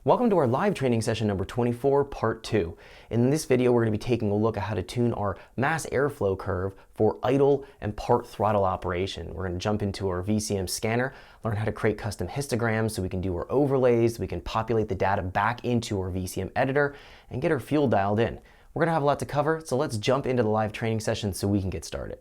Welcome to our live training session number 24, part 2. In this video, we're going to be taking a look at how to tune our mass airflow curve for idle and part throttle operation. We're going to jump into our VCM scanner, learn how to create custom histograms so we can do our overlays, we can populate the data back into our VCM editor, and get our fuel dialed in. We're going to have a lot to cover, so let's jump into the live training session so we can get started.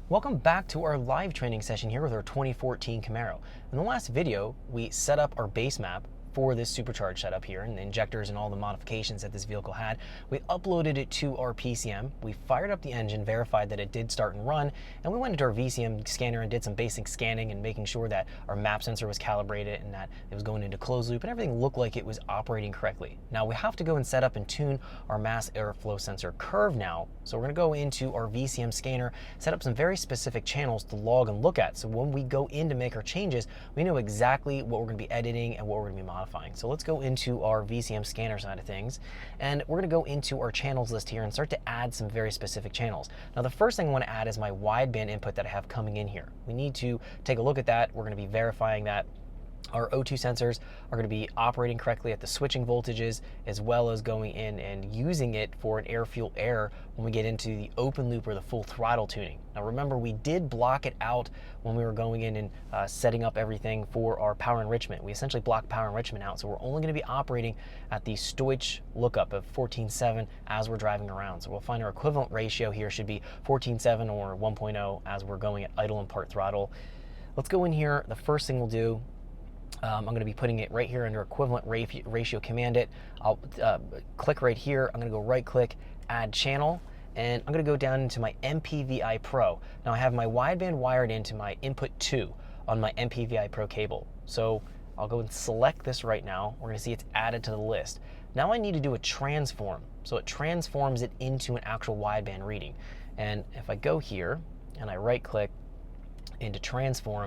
Welcome back to our live training session here with our 2014 Camaro. In the last video, we set up our base map for this supercharged setup here and the injectors and all the modifications that this vehicle had. We uploaded it to our PCM, we fired up the engine, verified that it did start and run, and we went into our VCM scanner and did some basic scanning and making sure that our map sensor was calibrated and that it was going into closed loop and everything looked like it was operating correctly. Now we have to go and set up and tune our mass airflow sensor curve now. So we're going to go into our VCM scanner, set up some very specific channels to log and look at. So when we go in to make our changes, we know exactly what we're going to be editing and what we're going to be modifying. So let's go into our VCM scanner side of things, and we're going to go into our channels list here and start to add some very specific channels. Now the first thing I want to add is my wideband input that I have coming in here. We need to take a look at that. We're going to be verifying that our O2 sensors are going to be operating correctly at the switching voltages, as well as going in and using it for an air-fuel error when we get into the open loop or the full throttle tuning. Now remember, we did block it out when we were going in and setting up everything for our power enrichment. We essentially blocked power enrichment out, so we're only going to be operating at the Stoich lookup of 14.7 as we're driving around. So we'll find our equivalent ratio here should be 14.7 or 1.0 as we're going at idle and part throttle. Let's go in here. The first thing we'll do, I'm going to be putting it right here under equivalent ratio, command it. I'll click right here. I'm going to go right click, add channel, and I'm going to go down into my MPVI Pro. Now I have my wideband wired into my input 2 on my MPVI Pro cable. So I'll go and select this right now. We're going to see it's added to the list. Now I need to do a transform. So it transforms it into an actual wideband reading. And if I go here and I right click into transform,